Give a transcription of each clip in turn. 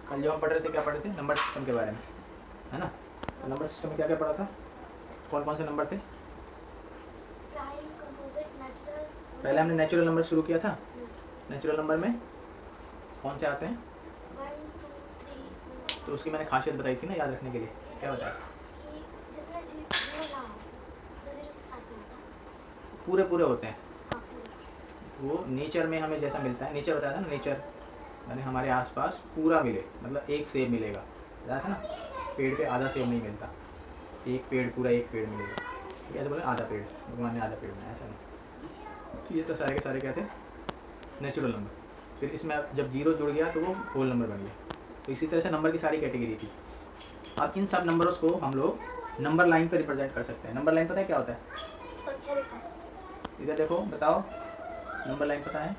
कल जो हम पढ़ रहे थे क्या पढ़े थे, नंबर सिस्टम के बारे में, है ना। तो नंबर सिस्टम में क्या क्या पढ़ा था, कौन कौन से नंबर थे? पहले हमने नेचुरल नंबर शुरू किया था। नेचुरल नंबर में कौन से आते हैं? 1 2 3। तो उसकी मैंने खासियत बताई थी ना याद रखने के लिए, क्या बताया? जिसमें जीरो ना हो, वो जीरो से स्टार्ट नहीं होता। पूरे पूरे होते हैं। हाँ पूरा। वो नेचर में हमें जैसा मिलता है, नेचर बताया था ना, नेचर यानी हमारे आसपास पूरा मिले, मतलब एक सेब मिलेगा, बताया था ना। पेड़ पे आधा सेब नहीं मिलता, एक पेड़ पूरा एक पेड़ मिलेगा, कैसे बोले आधा पेड़, भगवान ने आधा पेड़ बनाया, ऐसा नहीं। ये तो सारे के सारे क्या थे, नेचुरल नंबर। फिर इसमें अब जब जीरो जुड़ गया तो वो होल नंबर बन गया। तो इसी तरह से नंबर की सारी कैटेगरी थी। अब इन सब नंबर्स को हम लोग नंबर लाइन पर रिप्रेजेंट कर सकते हैं। नंबर लाइन पता है क्या होता है? संख्या रेखा। इधर देखो, बताओ, नंबर लाइन पता है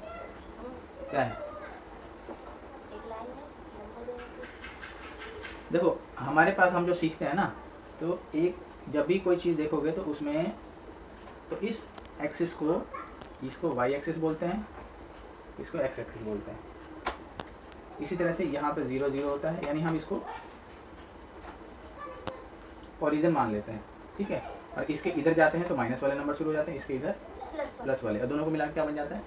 क्या है? एक लाइन है, नंबर देने की। देखो हमारे पास हम जो सीखते हैं ना, तो एक जब भी कोई चीज़ देखोगे तो उसमें, तो इस एक्सिस को, इसको वाई एक्सिस बोलते हैं, इसको एक्स एक्सिस बोलते हैं। इसी तरह से यहाँ पे 0 0 होता है, यानी हम इसको ओरिजिन मान लेते हैं, ठीक है। और इसके इधर जाते हैं तो माइनस वाले नंबर शुरू हो जाते हैं, इसके इधर प्लस वाले, और दोनों को मिला के क्या बन जाता है?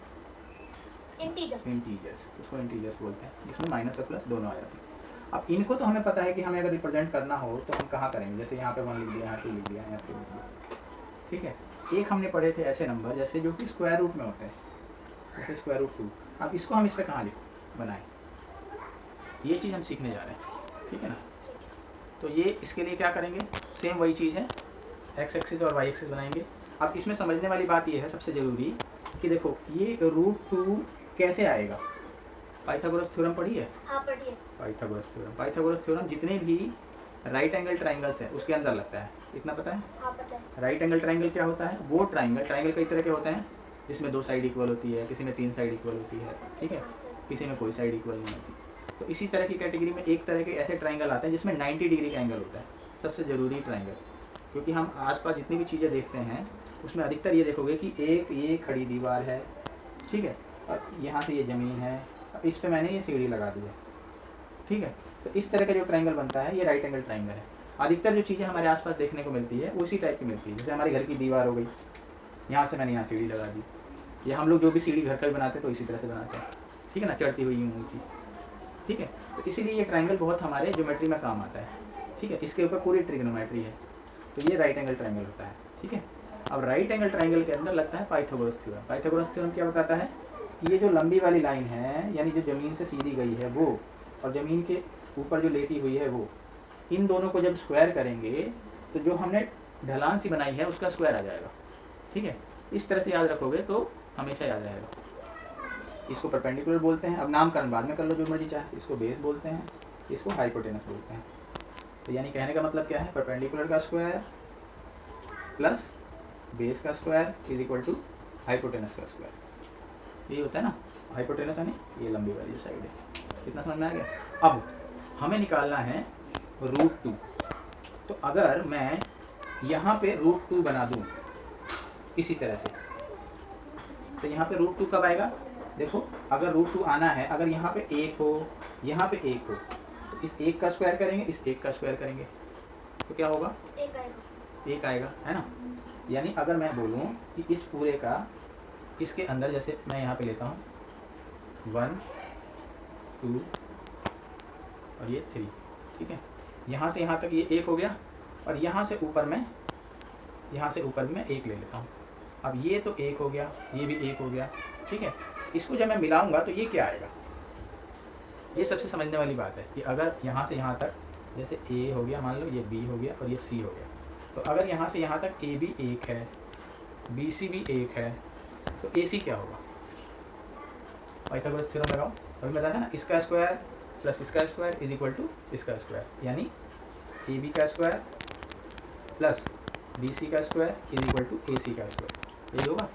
इंटीजर। इंटीजर्स, उसको इंटीजर्स बोलते हैं, जिसमें माइनस और प्लस दोनों आ जाते हैं। अब इनको तो हमें पता है कि हमें अगर रिप्रेजेंट करना हो तो हम कहाँ करेंगे, जैसे यहाँ पे 1 लिख दिया, यहाँ 2 लिख दिया, यहाँ 3 लिख दिया, ठीक है। एक हमने पढ़े थे ऐसे नंबर जैसे जो कि स्क्वायर रूट में होते हैं, जैसे स्क्वायर रूट 2। अब इसको हम इस पर कहाँ बनाएं, ये चीज़ हम सीखने जा रहे हैं, ठीक है ना। तो ये इसके लिए क्या करेंगे, सेम वही चीज़ है, एक्स एक्सिस और वाई एक्सिस बनाएंगे। अब इसमें समझने वाली बात ये है सबसे ज़रूरी कि देखो ये √2 कैसे आएगा। पाइथागोरस थ्योरम पढ़ी है? हाँ पढ़िए। पाइथागोरस थ्योरम जितने भी राइट एंगल ट्राइंगल्स हैं उसके अंदर लगता है, इतना पता है? हाँ पता है। राइट एंगल ट्राइंगल क्या होता है? वो ट्राइंगल कई तरह के होते हैं, जिसमें 2 साइड इक्वल होती है, किसी में 3 साइड इक्वल होती है, ठीक है, किसी में कोई साइड इक्वल नहीं होती। तो इसी तरह की कैटेगरी में एक तरह के ऐसे ट्राइंगल आते हैं जिसमें 90 डिग्री का एंगल होता है, सबसे ज़रूरी ट्राइंगल। क्योंकि हम आसपास जितनी भी चीज़ें देखते हैं उसमें अधिकतर ये देखोगे कि एक ये खड़ी दीवार है, ठीक है, और यहाँ से ये ज़मीन है, अब इस पर मैंने ये सीढ़ी लगा दी है, ठीक है। तो इस तरह का जो ट्राइंगल बनता है ये राइट एंगल ट्राइंगल है। अधिकतर जो चीज़ें हमारे आसपास देखने को मिलती है वो इसी टाइप की मिलती है, जैसे हमारे घर की दीवार हो गई, यहाँ से मैंने यहाँ सीढ़ी लगा दी, या हम लोग जो भी सीढ़ी घर का भी बनाते हैं तो इसी तरह से बनाते हैं, ठीक है ना, चढ़ती हुई यूँ ऊँची, ठीक है। तो इसीलिए ये ट्राइंगल बहुत हमारे ज्योमेट्री में काम आता है, ठीक है। इसके ऊपर पूरी ट्रिग्नोमेट्री है, तो ये राइट एंगल ट्राइंगल होता है, ठीक है। अब राइट एंगल ट्राइंगल के अंदर लगता है पाइथागोरस थ्योरम। पाइथागोरस थ्योरम क्या बताता है, ये जो लंबी वाली लाइन है, यानी जो ज़मीन से सीधी गई है वो, और ज़मीन के ऊपर जो लेटी हुई है वो, इन दोनों को जब स्क्वायर करेंगे तो जो हमने ढलान सी बनाई है उसका स्क्वायर आ जाएगा, ठीक है। इस तरह से याद रखोगे तो हमेशा याद रहेगा। इसको परपेंडिकुलर बोलते हैं, अब नामकरण बाद में कर लो जो मर्जी चाहे। इसको बेस बोलते हैं, इसको हाइपोटेनस बोलते हैं। तो यानी कहने का मतलब क्या है, परपेंडिकुलर का स्क्वायर प्लस बेस का square is equal to hypotenuse का स्क्वायर, ये होता है ना। हाइपोटेनस यानी ये लंबी वाली साइड है, कितना समझ में आ गया। अब हमें निकालना है √2। तो अगर मैं यहाँ पे √2 बना दूँ इसी तरह से, तो यहाँ पे √2 कब आएगा, देखो अगर √2 आना है, अगर यहाँ पे 1 हो, यहाँ पे 1 हो, तो इस 1 का स्क्वायर करेंगे, इस 1 का स्क्वायर करेंगे, तो क्या होगा, 1 आएगा, है ना। यानी अगर मैं बोलूँ कि इस पूरे का इसके अंदर, जैसे मैं यहाँ पे लेता हूँ 1 2 और ये 3, ठीक है, यहाँ से यहाँ तक ये 1 हो गया, और यहाँ से ऊपर मैं भी 1 ले लेता हूँ। अब ये तो 1 हो गया, ये भी 1 हो गया, ठीक है। इसको जब मैं मिलाऊंगा तो ये क्या आएगा, ये सबसे समझने वाली बात है कि अगर यहाँ से यहाँ तक, जैसे A हो गया मान लो, ये B हो गया और ये C हो गया, तो अगर यहाँ से यहाँ तक AB 1 है, BC भी 1 है, तो AC क्या होगा, पाइथागोरस थ्योरम लगाओ। अभी बताया था ना, इसका स्क्वायर प्लस इसका स्क्वायर इज इक्वल टू इसका स्क्वायर, यानी AB का स्क्वायर प्लस BC का square is equal to AC का स्क्वायर, यही होगा।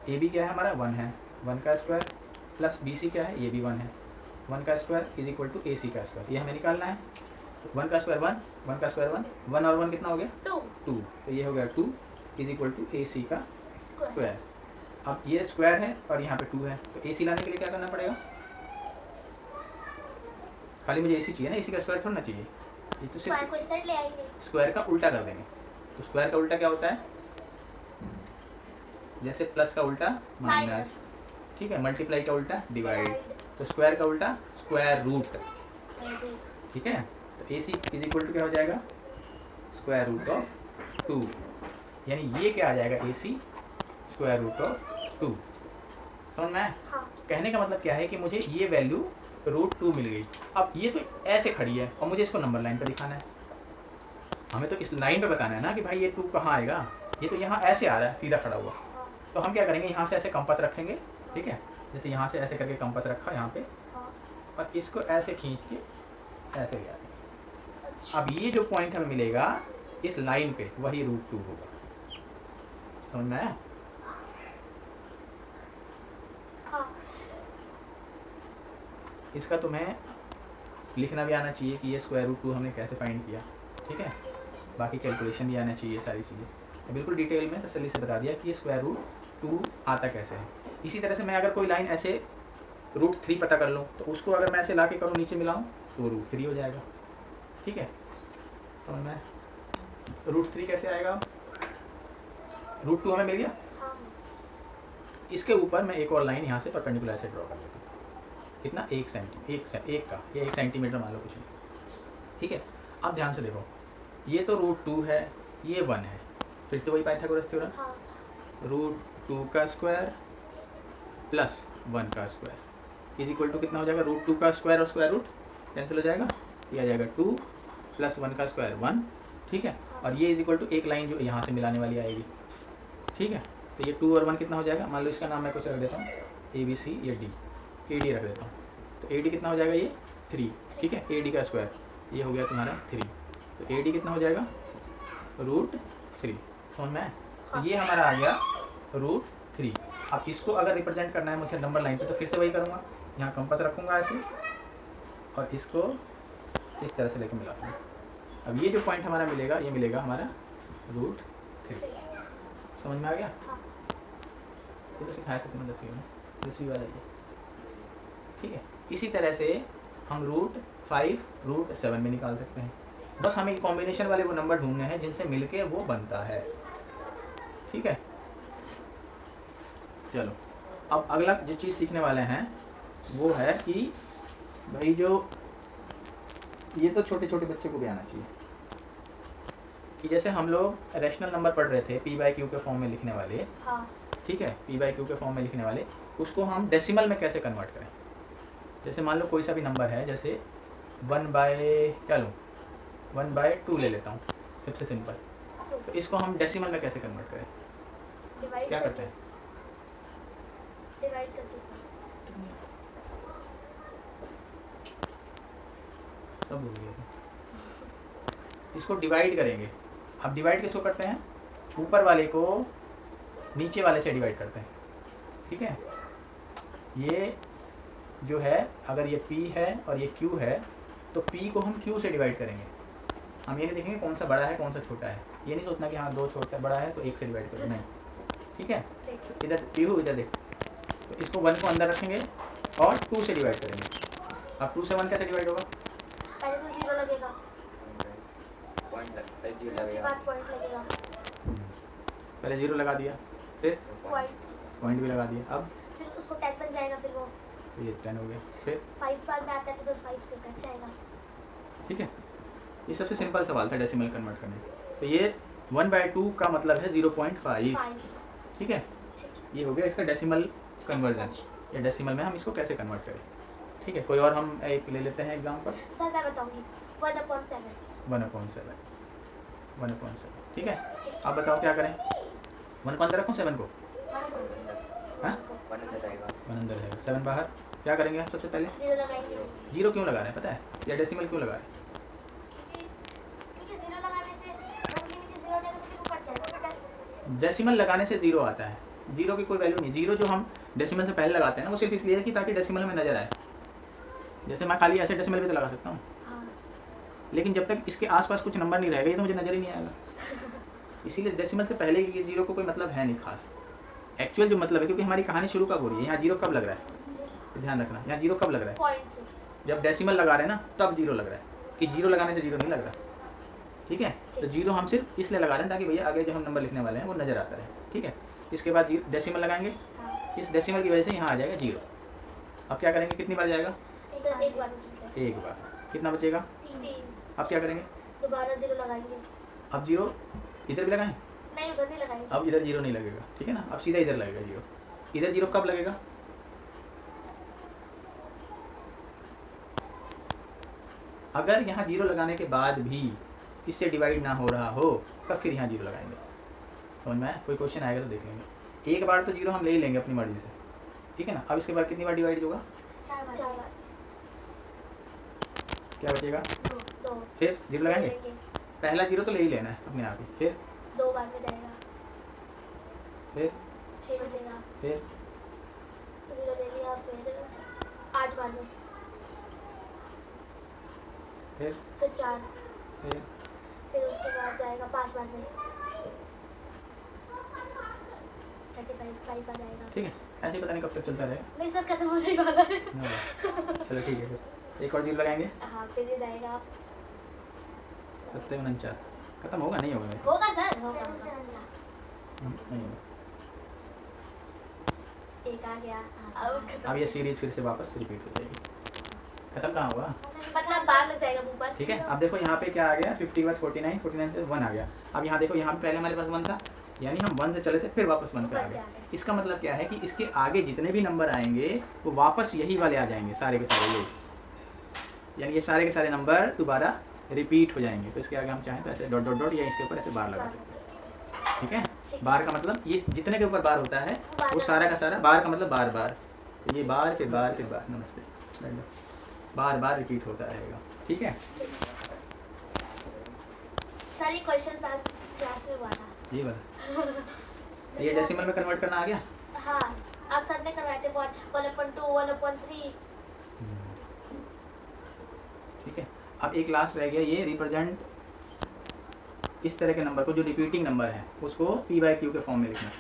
AB क्या है हमारा, 1 है, 1 का स्क्वायर प्लस BC क्या है, ये भी 1 है, 1 का square is equal to AC का स्क्वायर, ये हमें निकालना है। 1 का स्क्वायर 1, 1 का स्क्वायर 1, 1 और 1 कितना हो गया, 2, तो ये हो गया 2 इज इक्वल टू AC का स्क्वायर। अब ये स्क्वायर है और यहाँ पे 2 है, तो AC लाने के लिए क्या करना पड़ेगा, खाली मुझे AC चाहिए ना, AC का स्क्वायर थोड़ा ना चाहिए, ये तो स्क्वायर सिर्फ को इस साइड ले आएंगे। स्क्वायर का उल्टा कर देंगे। तो स्क्वायर का उल्टा क्या होता है? जैसे प्लस का उल्टा माइनस, ठीक है, मल्टीप्लाई का उल्टा डिवाइड, तो स्क्वायर का उल्टा स्क्वायर रूट, ठीक है। तो AC इज इक्वल टू क्या हो जाएगा? स्क्वायर रूट ऑफ 2, यानी ये क्या आ जाएगा? AC square root of 2। समझ में आया? हाँ। कहने का मतलब क्या है कि मुझे ये वैल्यू √2 मिल गई। अब ये तो ऐसे खड़ी है और मुझे इसको नंबर लाइन पर दिखाना है। हमें तो इस लाइन पे बताना है ना कि भाई ये 2 कहाँ आएगा, ये तो यहाँ ऐसे आ रहा है सीधा खड़ा हुआ। तो हम क्या करेंगे, यहाँ से ऐसे कंपास रखेंगे, ठीक है, जैसे यहाँ से ऐसे करके कंपास रखा यहाँ पे, और इसको ऐसे खींच के ऐसे ले आएंगे। अब ये जो पॉइंट हमें मिलेगा इस लाइन पे, वही √2 होगा। समझ में आया? इसका तुम्हें लिखना भी आना चाहिए कि ये स्क्वायर रूट 2 हमने कैसे फाइंड किया, ठीक है। बाकी कैलकुलेशन भी आना चाहिए, सारी चीज़ें बिल्कुल डिटेल में तसल्ली से बता दिया कि ये स्क्वायर रूट 2 आता कैसे है। इसी तरह से मैं अगर कोई लाइन ऐसे √3 पता कर लूँ तो उसको अगर मैं ऐसे ला के करूँ, नीचे मिलाऊँ, तो √3 हो जाएगा, ठीक है। तो मैं √3 कैसे आएगा? √2 हमें मिल गया। इसके ऊपर मैं एक और लाइन यहाँ से परपेंडिकुलर से ड्रॉ कर लेता हूँ। कितना? 1 सेंटीमीटर मान लो, कुछ नहीं, ठीक है। अब ध्यान से देखो, ये तो √2 है, ये 1 है, फिर से वही पाइथागोरस थ्योरम, √2 का स्क्वायर प्लस 1 का स्क्वायर इज इक्वल टू कितना हो जाएगा? √2 का स्क्वायर और स्क्वायर रूट कैंसिल हो जाएगा, ये आ जाएगा 2 प्लस 1 का स्क्वायर 1, ठीक है। और ये इज इक्वल टू एक लाइन जो यहाँ से मिलाने वाली आएगी, ठीक है। तो ये 2 और 1 कितना हो जाएगा? मान लो इसका नाम मैं कुछ रख देता हूँ, ABC, ये D, AD रख देता हूँ। तो AD कितना हो जाएगा? ये 3, ठीक है। AD का स्क्वायर ये हो गया तुम्हारा 3, तो AD कितना हो जाएगा? √3। समझ में आया? तो ये हमारा आ गया √3। अब इसको अगर रिप्रेजेंट करना है मुझे नंबर लाइन पे, तो फिर से वही करूँगा, यहाँ कंपास रखूँगा ऐसे और इसको इस तरह से लेकर मिलाऊंगा। अब ये जो पॉइंट हमारा मिलेगा, ये मिलेगा हमारा √3। समझ में आ गया? ये तो सिखाया था तुमने 10वीं वाला ये, ठीक है। इसी तरह से हम √5 √7 में निकाल सकते हैं। बस हमें कॉम्बिनेशन वाले वो नंबर ढूंढने हैं जिनसे मिलके वो बनता है, ठीक है। चलो, अब अगला जो चीज़ सीखने वाले हैं वो है कि भाई जो ये तो छोटे छोटे बच्चे को भी आना चाहिए कि जैसे हम लोग रैशनल नंबर पढ़ रहे थे P/Q के फॉर्म में लिखने वाले, ठीक है, P/Q के फॉर्म में लिखने वाले, उसको हम डेसिमल में कैसे कन्वर्ट करें। जैसे मान लो कोई सा भी नंबर है, जैसे 1/2 ले लेता हूँ, सबसे सिंपल। तो इसको हम डेसिमल में कैसे कन्वर्ट करें? क्या करते हैं? डिवाइड करके सब भूल गए। इसको डिवाइड करेंगे। अब डिवाइड किसको करते हैं? ऊपर वाले को नीचे वाले से डिवाइड करते हैं, ठीक है। ये जो है, अगर ये P है और ये Q है, तो P को हम Q से डिवाइड करेंगे। हम ये नहीं देखेंगे कौन सा बड़ा है कौन सा छोटा है, ये नहीं सोचना कि हाँ 2 छोटा बड़ा है तो 1 से डिवाइड करो, नहीं, ठीक है। इधर Q इधर देख, तो इसको 1 को अंदर रखेंगे और 2 से डिवाइड करेंगे। अब 2 से 1 कैसे डिवाइड होगा? पहले तो 0 लगेगा, पॉइंट लगता है, 0 उसके लगेगा, बाद पॉइंट लगेगा, पहले 0 लगा दिया, फिर पॉइंट भी लगा दिया, अब फिर उसको 10 बन जाएगा, फिर वो तो ये 10 हो गया, फिर 5 बार में आता है तो 5 से कट जाएगा, ठीक है। ये सबसे सिंपल सवाल था डेसिमल कन्वर्ट करने। तो ये 1/2 का मतलब है 0.5, ठीक है। ये हो गया इसका डेसिमल कन्वर्जन, या डेसिमल में हम इसको कैसे कन्वर्ट करें, ठीक है। कोई और हम एक ले लेते हैं एग्जांपल। सर मैं बताऊंगी 1/7, 1/7, ठीक है। अब बताओ क्या करें? 1 को अंदर रखूँ, 7 को? हाँ, 1 अंदर रहेगा, 1 अंदर रहेगा, 7 बाहर। क्या करेंगे हम सबसे पहले? 0 लगाएंगे, 0 क्यों लगा रहे हैं पता है, या डेसिमल क्यों लगा रहे हैं? क्योंकि 0 लगाने से 1 के नीचे 0 हो जाएगा तो फिर ऊपर जाएगा बेटा। डेसिमल लगाने से 0 आता है, 0 की कोई वैल्यू नहीं। 0 जो हम डेसिमल से पहले लगाते हैं ना, वो सिर्फ इसलिए है कि ताकि डेसिमल में नजर आए। जैसे मैं खाली ऐसे डेसिमल भी तो लगा सकता हूँ, लेकिन जब तक इसके आसपास कुछ नंबर नहीं रहेगा ये तो मुझे नजर ही नहीं आएगा। इसीलिए डेसिमल से पहले की 0 को कोई मतलब है नहीं खास। एक्चुअल जो मतलब है, क्योंकि हमारी कहानी शुरू कब हो रही है, यहाँ 0 कब लग रहा है, ध्यान रखना, यहाँ 0 कब लग रहा है? पॉइंट से जब डेसिमल लगा रहे हैं ना तब जीरो लग रहा है, कि जीरो लगाने से जीरो नहीं लग रहा, ठीक है। तो जीरो हम सिर्फ इसलिए लगा रहे हैं ताकि भैया आगे जो हम नंबर लिखने वाले हैं वो नज़र आता है, ठीक है। इसके बाद डेसिमल लगाएंगे, हाँ। इस डेसिमल की वजह से यहाँ आ जाएगा जीरो। अब क्या करेंगे, कितनी बार जाएगा, सर एक बार में चलता है। एक बार, कितना बचेगा, 3। अब क्या करेंगे, दोबारा 0 लगाएंगे। अब जीरो इधर भी लगाएं, नहीं उधर नहीं लगाएंगे। अब इधर जीरो नहीं लगेगा, ठीक है ना। अब सीधा इधर लगेगा जीरो। इधर जीरो कब लगेगा, अगर यहाँ जीरो लगाने के बाद भी इससे डिवाइड ना हो रहा हो तब फिर यहाँ जीरो लगाएंगे। समझ में आया, कोई क्वेश्चन आएगा तो देख लेंगे। एक बार तो जीरो हम ले ही लेंगे अपनी मर्जी से, ठीक है ना। अब इसके बाद कितनी बार डिवाइड होगा, 4 बार। क्या बचेगा, 2। फिर जीरो लगाएंगे, पहला जीरो तो ले ही लेना है अपने आप ही, फिर 2 बार में जाएगा, फिर 6 बचेगा, फिर 0 ले लिया, फिर 8 बार में, फिर 4, फिर उसके बाद जाएगा 5 बार में, 35 आ जाएगा। ठीक है। ऐसे ही पता नहीं कब तक चलता रहेगा। नहीं सर खत्म होने वाला है। चलो ठीक है, फिर एक और जीरो लगाएंगे, हाँ फिर ये जाएगा 7 खत्म होगा, नहीं होगा मेरे, होगा सर होगा। नहीं होगा। एक आ गया, अब खत्म। अब ये सीरीज फिर से वापस रिपीट हो जाएगी, खत्म कहाँ होगा, मतलब बार लग जाएगा ऊपर। ठीक है। अब देखो यहाँ पे क्या आ गया, 50 बाद 49, 49 से 1 आ गया। अब यहाँ देखो, यहाँ पे पहले हमारे पास 1 था, यानी हम 1 से चले थे फिर वापस 1 पे आ गए। इसका मतलब क्या है कि इसके आगे जितने भी नंबर आएंगे वो वापस यही वाले आ जाएंगे, सारे के सारे ये, यानी ये सारे के सारे नंबर दोबारा रिपीट हो जाएंगे। तो इसके आगे हम चाहें तो ऐसे डॉट डॉट डॉट या इसके ऊपर ऐसे बार लगा सकते हैं, ठीक है। बार का मतलब ये जितने के ऊपर बार होता है वो सारा का सारा, बार का मतलब बार बार, तो ये बार फिर बार फिर बार, नमस्ते, बार बार रिपीट होता रहेगा, ठीक है। सारी क्वेश्चन आज क्लास में हुआ था। ये वाला ये डेसिमल में कन्वर्ट करना आ गया। हाँ आज सर ने करवाए थे 1/2 1/3। ठीक है। अब एक लास्ट रह गया, ये रिप्रेजेंट इस तरह के नंबर को जो रिपीटिंग नंबर है उसको p/q के फॉर्म में लिखना।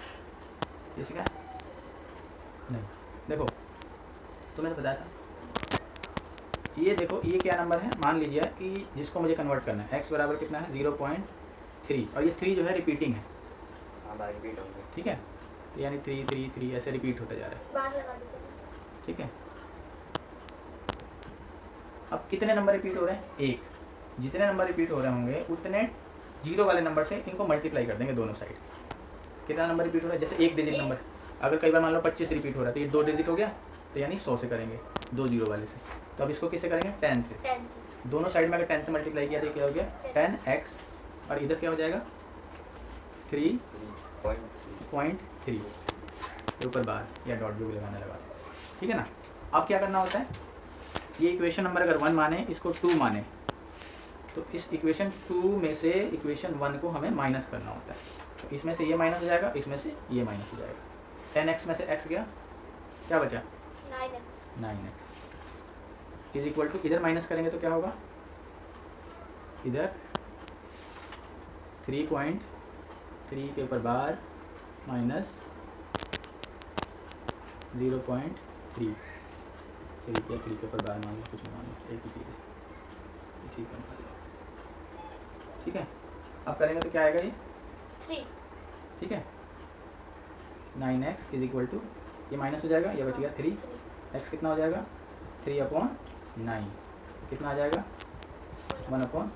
जैसे क्या, नहीं देखो तुम्हें तो बताया था, ये देखो ये क्या नंबर है, मान लीजिए कि जिसको मुझे कन्वर्ट करना है, x बराबर कितना है 0.3, और ये 3 जो है रिपीटिंग है, रिपीट होंगे, ठीक है। तो यानी 3 3 3 ऐसे रिपीट होता जा रहा है, बार लगा दो, ठीक है। अब कितने नंबर रिपीट हो रहे हैं, 1। जितने नंबर रिपीट हो रहे होंगे उतने जीरो वाले नंबर से इनको मल्टीप्लाई कर देंगे दोनों साइड। कितना नंबर रिपीट हो रहा है, जैसे 1 डिजिट नंबर, अगर कई बार मान लो 25 रिपीट हो रहा है तो ये 2 डिजिट हो गया, तो यानी 100 से करेंगे 2 जीरो वाले से। तो अब इसको किससे करेंगे, 10 से। 10 से दोनों साइड में अगर 10 से मल्टीप्लाई किया तो क्या हो गया 10x, और इधर क्या हो जाएगा 3.3 के ऊपर बार या डॉट जो भी लगाने लगा, ठीक है ना। अब क्या करना होता है, ये इक्वेशन नंबर अगर 1 माने, इसको 2 माने, तो इस इक्वेशन 2 में से इक्वेशन 1 को हमें माइनस करना होता है। तो इसमें से ये माइनस हो जाएगा, इसमें से ये माइनस हो जाएगा। 10x में से x गया, क्या बचा 9x इज इक्वल टू, इधर माइनस करेंगे तो क्या होगा, इधर 3.3 के ऊपर बार माइनस 0.3, 3 के ऊपर बार मान लो, कुछ मान लो, एक ही चीज़ है, इसी का मान लो, ठीक है। अब करेंगे तो क्या आएगा ये 3, ठीक है। 9x इज इक्वल टू, ये माइनस हो जाएगा, ये बच गया 3, x कितना हो जाएगा 3/9, कितना आ जाएगा 1/3,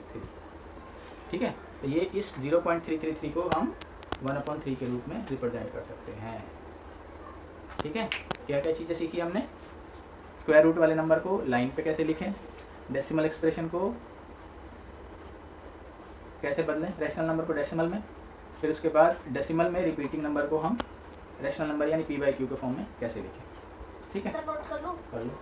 ठीक है। तो ये इस 0.333 को हम 1/3 के रूप में रिप्रेजेंट कर सकते हैं, ठीक है। क्या क्या चीज़ें सीखी हमने, स्क्वायर रूट वाले नंबर को लाइन पे कैसे लिखें, डेसिमल एक्सप्रेशन को कैसे बदलें, रैशनल नंबर को डेसिमल में, फिर उसके बाद डेसिमल में रिपीटिंग नंबर को हम रैशनल नंबर यानी p/q के फॉर्म में कैसे लिखें, ठीक है। सर नोट कर लो। कर लो।